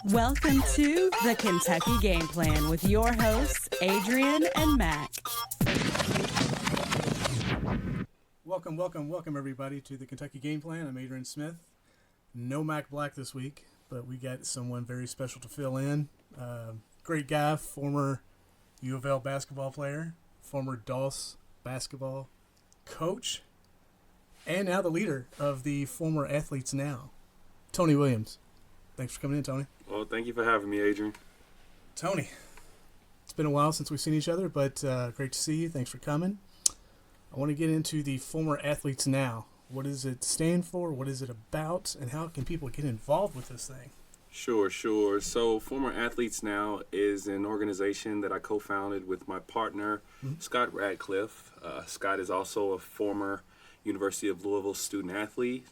Welcome to the Kentucky Game Plan with your hosts, Adrian and Mac. Welcome, everybody, to the Kentucky Game Plan. I'm Adrian Smith. No Mac Black this week, but we got someone very special to fill in. Great guy, former U of L basketball player, former Dawes basketball coach, and now the leader of the former Athletes Now, Tony Williams. Thanks for coming in, Tony. Well, thank you for having me, Adrian. Tony, it's been a while since we've seen each other, but great to see you. Thanks for coming. I want to get into the former Athletes Now. What does it stand for? What is it about? And how can people get involved with this thing? Sure. So Former Athletes Now is an organization that I co-founded with my partner, Scott Radcliffe. Scott is also a former University of Louisville student athlete.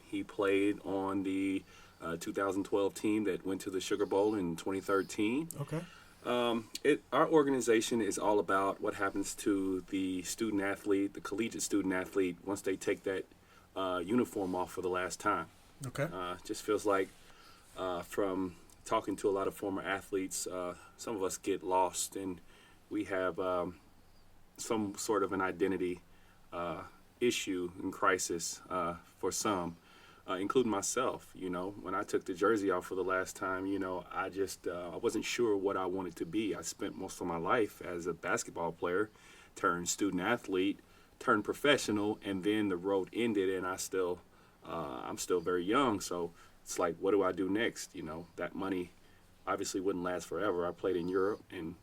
He played on the 2012 team that went to the Sugar Bowl in 2013. Okay. Our organization is all about what happens to the student athlete, the collegiate student athlete, once they take that uniform off for the last time. Okay. Just feels like from talking to a lot of former athletes, some of us get lost and we have some sort of an identity issue and crisis for some. Including myself, when I took the jersey off for the last time, I wasn't sure what I wanted to be. I spent most of my life as a basketball player, turned student athlete, turned professional, and then the road ended, and I'm still very young. So it's like, what do I do next? That money obviously wouldn't last forever. I played in Europe and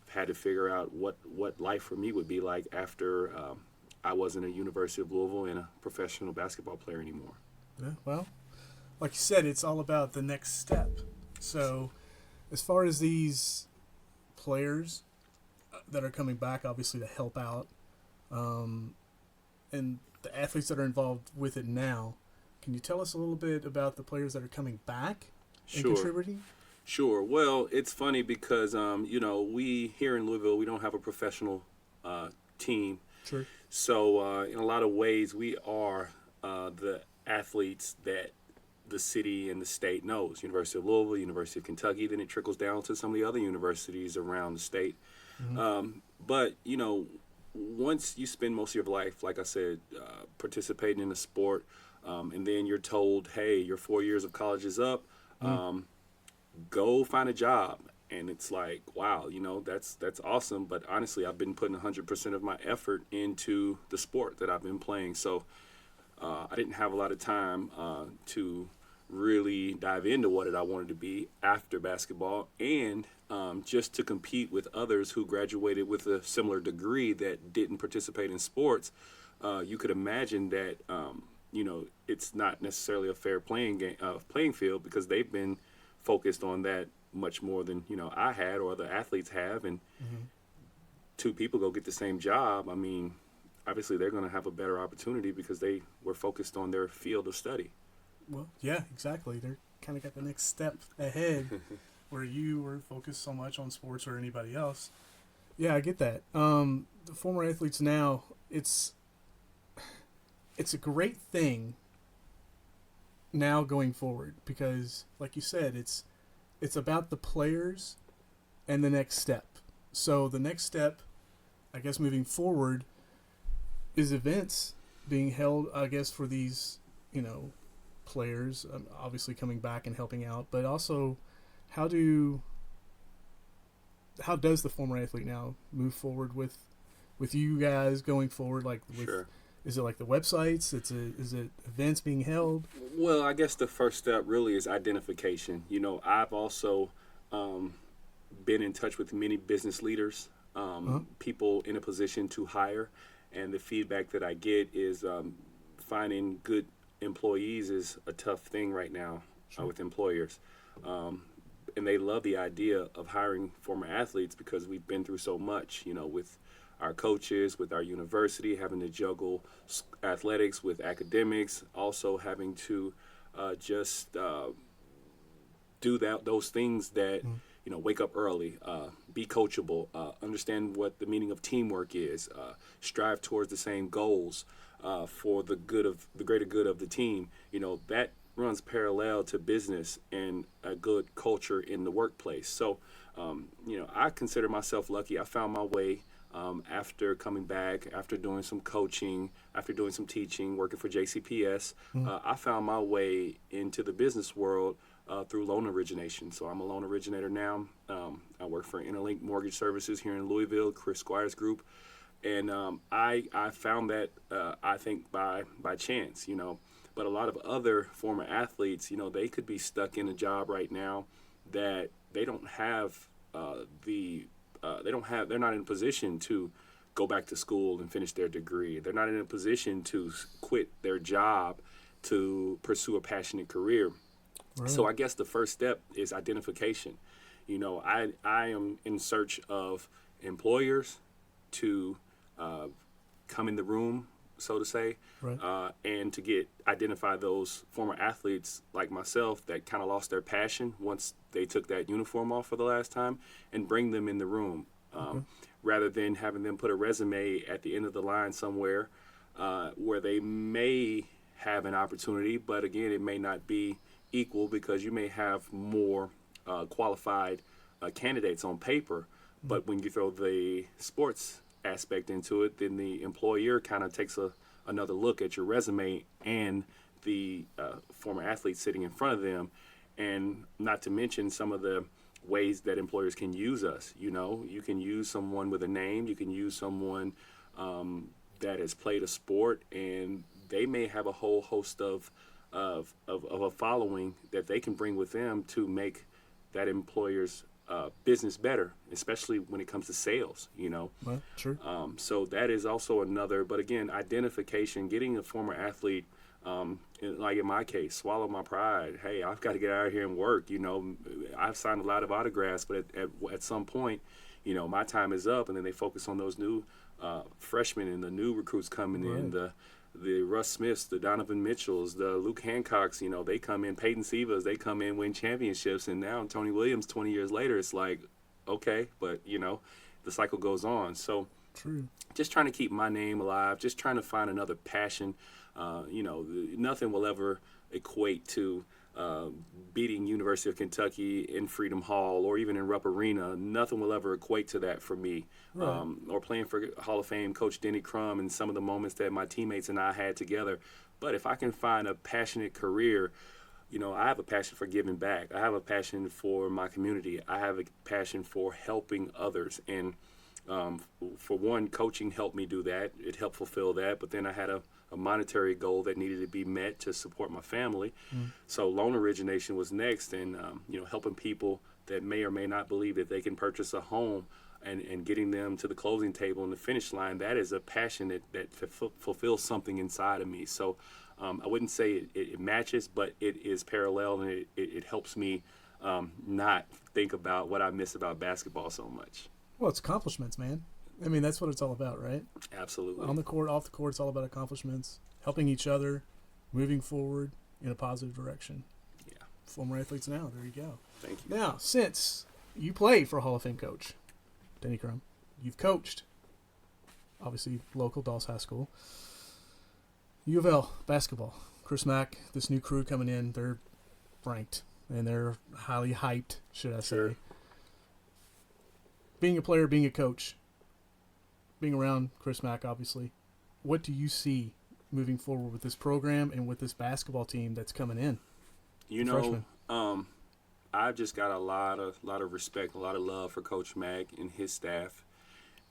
had to figure out what life for me would be like after I wasn't a University of Louisville and a professional basketball player anymore. Yeah, well, like you said, it's all about the next step. So as far as these players that are coming back, obviously, to help out, and the athletes that are involved with it now, can you tell us a little bit about the players that are coming back and contributing? Sure. Well, it's funny because, we here in Louisville, we don't have a professional team. Sure. So in a lot of ways, we are the athletes that the city and the state knows. University of Louisville, University of Kentucky, then it trickles down to some of the other universities around the state. But, once you spend most of your life, like I said, participating in a sport, and then you're told, hey, your 4 years of college is up, go find a job. And it's like, wow, that's awesome. But honestly, I've been putting 100% of my effort into the sport that I've been playing. So I didn't have a lot of time to really dive into what I wanted to be after basketball, and just to compete with others who graduated with a similar degree that didn't participate in sports. You could imagine that it's not necessarily a fair playing field because they've been focused on that much more than I had or the athletes have, and two people go get the same job. I mean, obviously they're going to have a better opportunity because they were focused on their field of study. Well, yeah, exactly. They're kind of got the next step ahead where you were focused so much on sports or anybody else. Yeah, I get that. The former athletes now, it's a great thing now going forward because, like you said, it's about the players and the next step. So the next step, I guess, moving forward is events being held, I guess, for these, players, obviously coming back and helping out, but also how does the former athlete now move forward with you guys going forward? Like, is it like the websites? Is it events being held? Well, I guess the first step really is identification. I've also been in touch with many business leaders, people in a position to hire. And the feedback that I get is finding good employees is a tough thing right now with employers. And they love the idea of hiring former athletes because we've been through so much, with our coaches, with our university, having to juggle athletics with academics, also having to just do those things that, wake up early, be coachable, understand what the meaning of teamwork is, strive towards the same goals for the greater good of the team. That runs parallel to business and a good culture in the workplace. So, I consider myself lucky. I found my way after coming back, after doing some coaching, after doing some teaching, working for JCPS. I found my way into the business world through loan origination. So I'm a loan originator now. I work for Interlink Mortgage Services here in Louisville, Chris Squires Group. And I found that, I think, by chance, But a lot of other former athletes, they could be stuck in a job right now that they don't have they're not in a position to go back to school and finish their degree. They're not in a position to quit their job to pursue a passionate career. Right. So I guess the first step is identification. I am in search of employers to come in the room, so to say, Right. and to identify those former athletes like myself that kind of lost their passion once they took that uniform off for the last time, and bring them in the room, rather than having them put a resume at the end of the line somewhere where they may have an opportunity, but again, it may not be equal because you may have more qualified candidates on paper, but when you throw the sports aspect into it, then the employer kind of takes another look at your resume and the former athlete sitting in front of them, and not to mention some of the ways that employers can use us. You can use someone with a name, you can use someone that has played a sport, and they may have a whole host of a following that they can bring with them to make that employer's business better, especially when it comes to sales, Right. Sure. So that is also another, but again, identification, getting a former athlete, like in my case, swallow my pride. Hey, I've got to get out of here and work. I've signed a lot of autographs, but at some point, my time is up, and then they focus on those new freshmen and the new recruits coming in, the Russ Smiths, the Donovan Mitchells, the Luke Hancocks, they come in, Peyton Sevas, they come in, win championships, and now Tony Williams, 20 years later, it's like, okay, but, the cycle goes on. So True. just trying to keep my name alive, just trying to find another passion. Nothing will ever equate to beating University of Kentucky in Freedom Hall or even in Rupp Arena. Nothing will ever equate to that for me. Right. Or playing for Hall of Fame Coach Denny Crum and some of the moments that my teammates and I had together. But if I can find a passionate career, I have a passion for giving back. I have a passion for my community. I have a passion for helping others. And for one, coaching helped me do that. It helped fulfill that. But then I had a monetary goal that needed to be met to support my family. So loan origination was next, and helping people that may or may not believe that they can purchase a home and getting them to the closing table and the finish line. That is a passion that fulfills something inside of me. So I wouldn't say it matches, but it is parallel, and it helps me not think about what I miss about basketball so much. Well, it's accomplishments, man. I mean, that's what it's all about, right? Absolutely. On the court, off the court, it's all about accomplishments, helping each other, moving forward in a positive direction. Yeah. Former athletes now, there you go. Thank you. Now, since you play for Hall of Fame coach Denny Crum, you've coached, obviously, local Dawes High School. U of L basketball. Chris Mack, this new crew coming in, they're ranked, and they're highly hyped, should I say. Sure. Being a player, being a coach, being around Chris Mack, obviously, what do you see moving forward with this program and with this basketball team that's coming in? Freshman. I've just got a lot of respect, a lot of love for Coach Mack and his staff,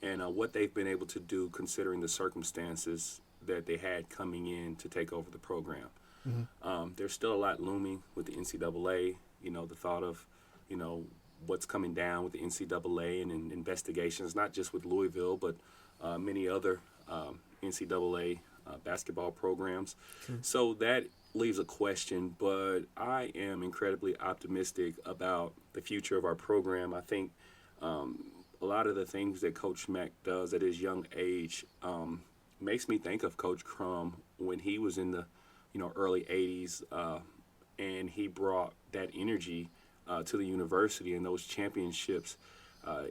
and what they've been able to do considering the circumstances that they had coming in to take over the program. There's still a lot looming with the NCAA. The thought of, what's coming down with the NCAA and investigations, not just with Louisville, but many other NCAA basketball programs. Sure. So that leaves a question, but I am incredibly optimistic about the future of our program. I think a lot of the things that Coach Mack does at his young age makes me think of Coach Crum when he was in the early 80s, and he brought that energy to the university and those championships.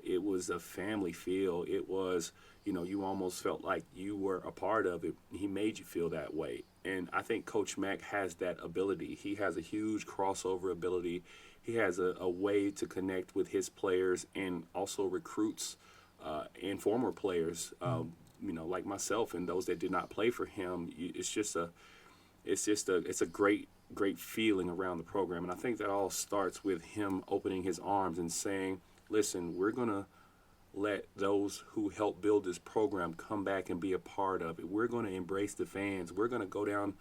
It was a family feel. It was, you almost felt like you were a part of it. He made you feel that way. And I think Coach Mack has that ability. He has a huge crossover ability. He has a way to connect with his players and also recruits and former players, like myself and those that did not play for him. It's a great feeling around the program. And I think that all starts with him opening his arms and saying, listen, we're going to let those who helped build this program come back and be a part of it. We're going to embrace the fans. We're going to go down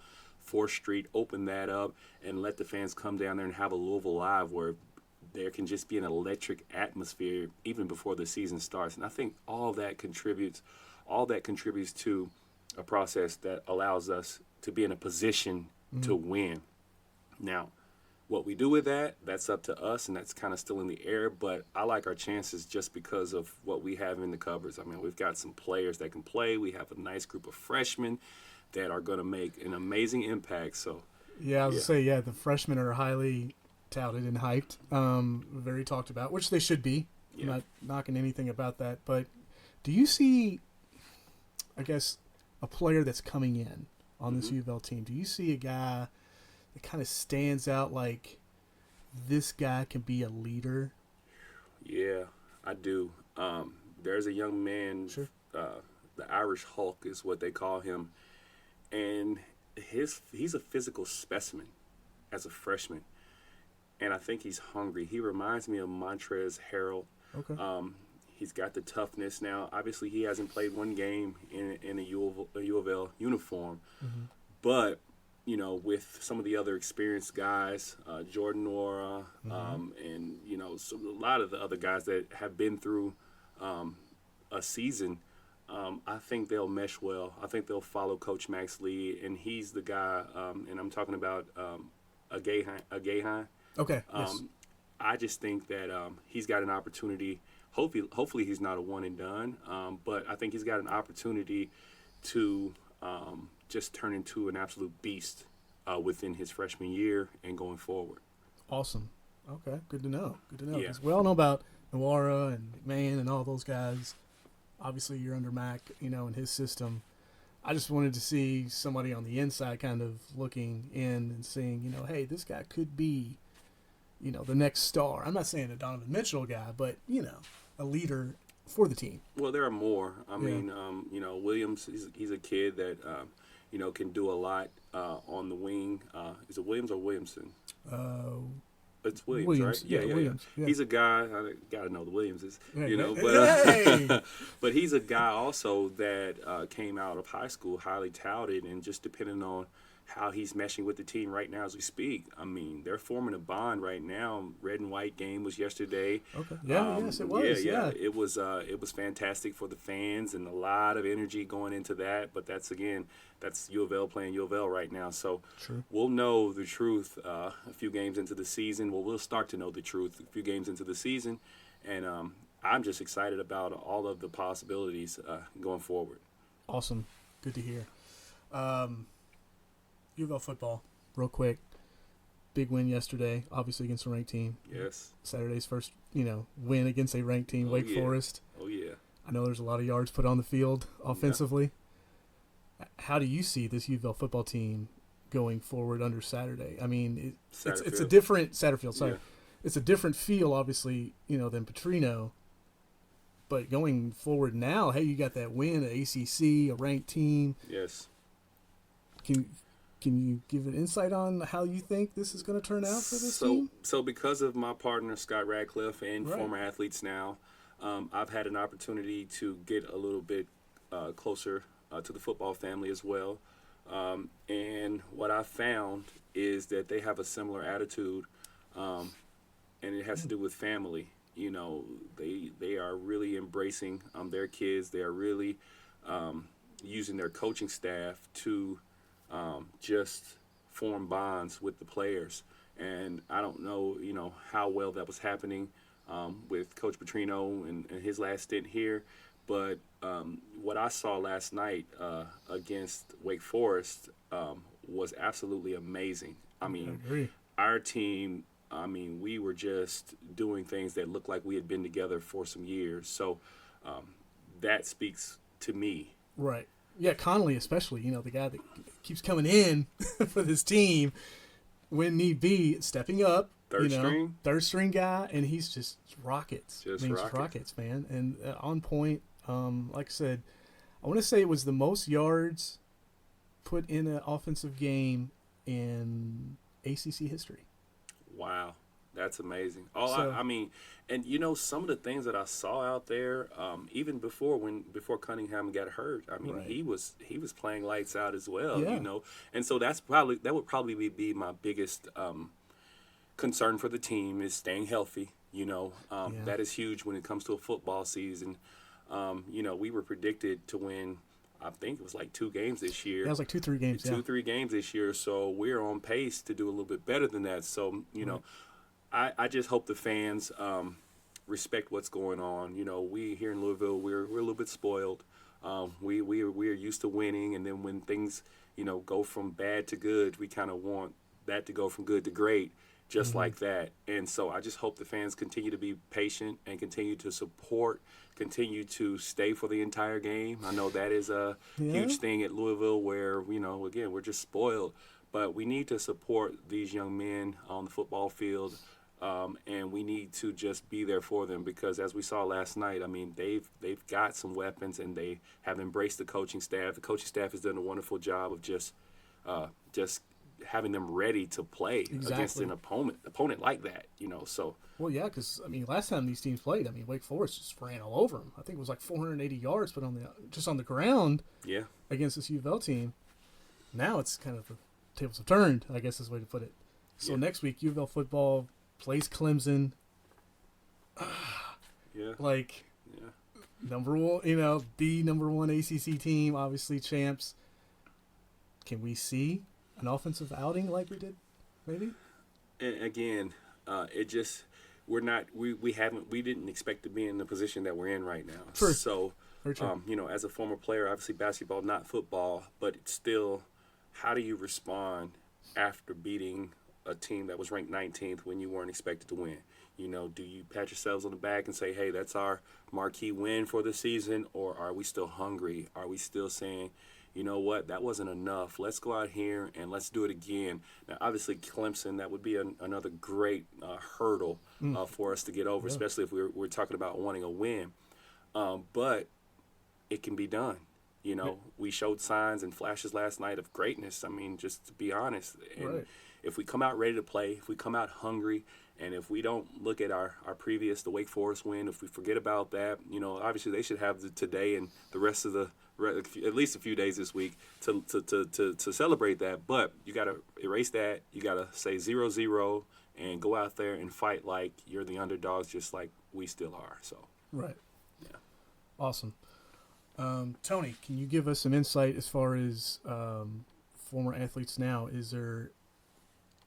4th Street, open that up, and let the fans come down there and have a Louisville Live where there can just be an electric atmosphere even before the season starts. And I think all that contributes to a process that allows us to be in a position to win. Now, what we do with that, that's up to us, and that's kind of still in the air. But I like our chances just because of what we have in the cupboards. I mean, we've got some players that can play. We have a nice group of freshmen that are going to make an amazing impact. So, yeah, I was going to say, the freshmen are highly touted and hyped, very talked about, which they should be. I'm not knocking anything about that. But do you see, I guess, a player that's coming in on this U of L team? Do you see a guy that kind of stands out like this guy can be a leader? Yeah, I do. There's a young man, Sure. The Irish Hulk is what they call him, and he's a physical specimen as a freshman, and I think he's hungry. He reminds me of Montrezl Harrell. Okay. He's got the toughness now. Obviously, he hasn't played one game in a U of L uniform, but with some of the other experienced guys, Jordan Nora, and a lot of the other guys that have been through a season, I think they'll mesh well. I think they'll follow Coach Mack's lead, and he's the guy. And I'm talking about a gay. Okay. Yes. I just think that he's got an opportunity. Hopefully he's not a one and done, but I think he's got an opportunity to just turn into an absolute beast within his freshman year and going forward. Awesome. Okay, good to know. Yeah. 'Cause we all know about Nwora and McMahon and all those guys. Obviously, you're under Mac, in his system. I just wanted to see somebody on the inside kind of looking in and seeing, hey, this guy could be, the next star. I'm not saying a Donovan Mitchell guy, but, a leader for the team. Well, there are more. I mean, Williams, he's a kid that, can do a lot on the wing. Is it Williams or Williamson? It's Williams, right? Yeah, Williams. Yeah. He's a guy, I got to know the Williamses, Hey. but but he's a guy also that came out of high school highly touted, and just depending on how he's meshing with the team right now as we speak. I mean, they're forming a bond right now. Red and white game was yesterday. Okay. Yeah, yes, it was. Yeah. It was fantastic for the fans and a lot of energy going into that. But that's U of L playing U of L right now. So True. We'll know the truth a few games into the season. Well, we'll start to know the truth a few games into the season. And I'm just excited about all of the possibilities going forward. Awesome. Good to hear. U of L football, real quick. Big win yesterday, obviously against a ranked team. Yes. Saturday's first, win against a ranked team, Wake Forest. Oh, yeah. I know there's a lot of yards put on the field offensively. Yeah. How do you see this U of L football team going forward under Saturday? I mean, it's a different Satterfield. Sorry, it's a different feel, obviously, than Petrino. But going forward now, hey, you got that win at ACC, a ranked team. Yes. Can you give an insight on how you think this is going to turn out for this team? So because of my partner, Scott Radcliffe, and former athletes now, I've had an opportunity to get a little bit closer to the football family as well. And what I found is that they have a similar attitude, and it has to do with family. They are really embracing their kids. They are really using their coaching staff to just form bonds with the players. And I don't know, how well that was happening with Coach Petrino and his last stint here. But what I saw last night against Wake Forest was absolutely amazing. I mean, our team, we were just doing things that looked like we had been together for some years. So that speaks to me. Right. Yeah, Connolly especially, the guy that keeps coming in for this team when need be, stepping up. Third string guy, and he's just rockets. Just Just rockets, man. And on point. Like I said, I want to say it was the most yards put in an offensive game in ACC history. Wow. That's amazing. I mean, and some of the things that I saw out there, even before Cunningham got hurt, I mean, Right. he was playing lights out as well, Yeah. and so that would probably be my biggest concern for the team is staying healthy. That is huge when it comes to a football season. We were predicted to win. I think it was like 2 games this year. Yeah, it was like 2-3 games. Three games this year, so we're on pace to do a little bit better than that. So I just hope the fans respect what's going on. We here in Louisville, we're a little bit spoiled. We are used to winning, and then when things go from bad to good, we kind of want that to go from good to great, just like that. And so I just hope the fans continue to be patient and continue to support, continue to stay for the entire game. I know that is a huge thing at Louisville where, again, we're just spoiled. But we need to support these young men on the football field, and we need to just be there for them because, as we saw last night, I mean, they've got some weapons and they have embraced the coaching staff. The coaching staff has done a wonderful job of just having them ready to play against an opponent like that. So. Well, yeah, because last time these teams played, Wake Forest just ran all over them. I think it was like 480 yards put on the ground. Yeah. Against this U of L team. Now it's kind of the tables have turned, I guess is the way to put it. So next week, U of L football plays Clemson. Number one, the number one ACC team, obviously champs. Can we see an offensive outing like we did, maybe? And again, we didn't expect to be in the position that we're in right now. True. So, as a former player, obviously basketball, not football, but it's still, how do you respond after beating a team that was ranked 19th when you weren't expected to win? Do you pat yourselves on the back and say, hey, that's our marquee win for the season, or are we still hungry? Are we still saying, you know what, that wasn't enough. Let's go out here and let's do it again. Now, obviously, Clemson, that would be another great hurdle for us to get over, especially if we're talking about wanting a win. But it can be done. We showed signs and flashes last night of greatness. Just to be honest. And if we come out ready to play, if we come out hungry, and if we don't look at the Wake Forest win, if we forget about that, obviously they should have today and the rest of at least a few days this week to celebrate that. But you got to erase that. You got to say 0-0 and go out there and fight like you're the underdogs, just like we still are. So right, yeah, awesome. Tony, can you give us some insight as far as former athletes now? Is there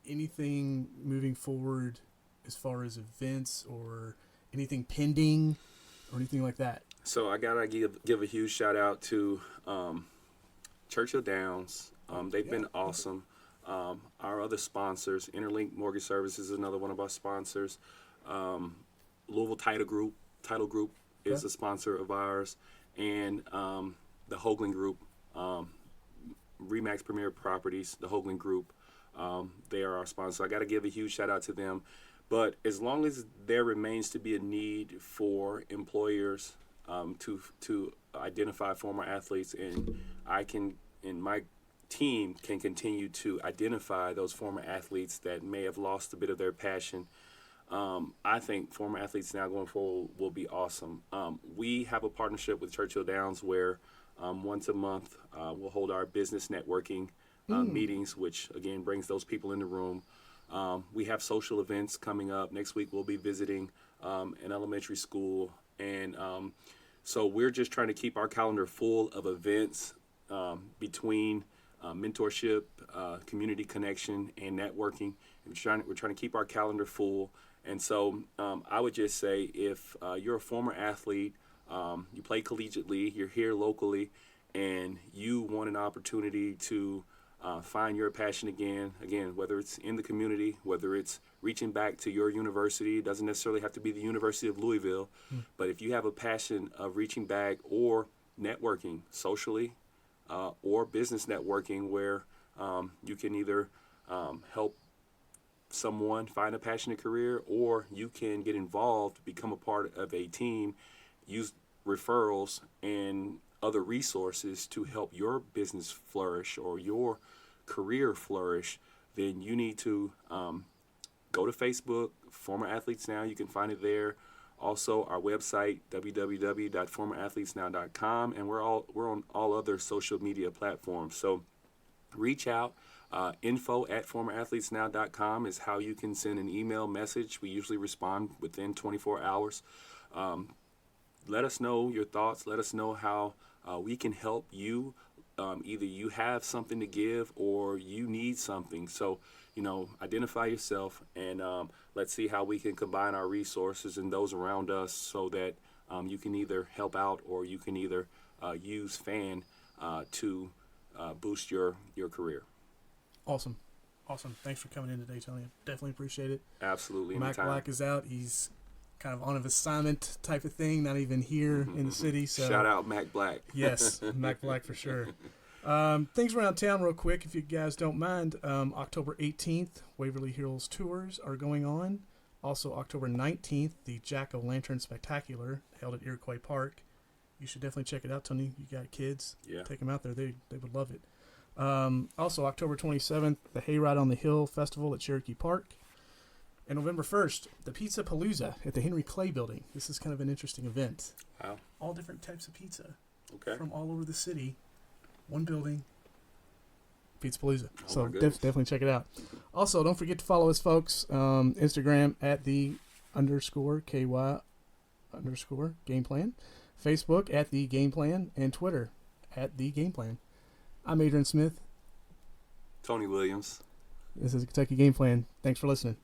anything moving forward as far as events or anything pending or anything like that? So I gotta give a huge shout out to Churchill Downs. They've been awesome. Our other sponsors, Interlink Mortgage Services is another one of our sponsors. Louisville Title Group is a sponsor of ours, and the Hoagland Group, Remax Premier Properties, the Hoagland Group. They are our sponsor. I got to give a huge shout out to them. But as long as there remains to be a need for employers to identify former athletes, and my team can continue to identify those former athletes that may have lost a bit of their passion, I think former athletes now going forward will be awesome. We have a partnership with Churchill Downs where once a month we'll hold our business networking meetings, which again brings those people in the room. We have social events coming up. Next week we'll be visiting an elementary school, and so we're just trying to keep our calendar full of events between mentorship, community connection, and networking. We're trying to keep our calendar full. And so I would just say if you're a former athlete, you play collegiately, you're here locally, and you want an opportunity to find your passion again, whether it's in the community, whether it's reaching back to your university, it doesn't necessarily have to be the University of Louisville, but if you have a passion of reaching back or networking socially, or business networking, where you can either help someone find a passionate career, or you can get involved, become a part of a team, use referrals and other resources to help your business flourish or your career flourish. Then you need to go to Facebook, Former Athletes Now. You can find it there. Also, our website, www.formerathletesnow.com, and we're on all other social media platforms. So reach out. Info@formerathletesnow.com is how you can send an email message. We usually respond within 24 hours. Let us know your thoughts. Let us know how we can help you. Either you have something to give or you need something. So, identify yourself, and let's see how we can combine our resources and those around us so that you can either help out or you can either use F.A.N. to boost your career. Awesome. Thanks for coming in today, Tony. Definitely appreciate it. Absolutely. Mac Anytime. Black is out. He's kind of on an assignment type of thing, not even here in the city. So Shout out Mac Black. Yes, Mac Black for sure. Things around town real quick, if you guys don't mind. October 18th, Waverly Hills Tours are going on. Also, October 19th, the Jack-O-Lantern Spectacular held at Iroquois Park. You should definitely check it out, Tony. You got kids. Yeah. Take them out there. They would love it. Also, October 27th, the Hayride on the Hill Festival at Cherokee Park. And November 1st, the Pizza Palooza at the Henry Clay Building. This is kind of an interesting event. Wow. All different types of pizza. Okay. From all over the city. One building. Pizza Palooza. Oh, So my goodness. definitely check it out. Also, don't forget to follow us, folks. Instagram at @the_KY_game plan. Facebook at the game plan. And Twitter at the game plan. I'm Adrian Smith. Tony Williams. This is Kentucky Game Plan. Thanks for listening.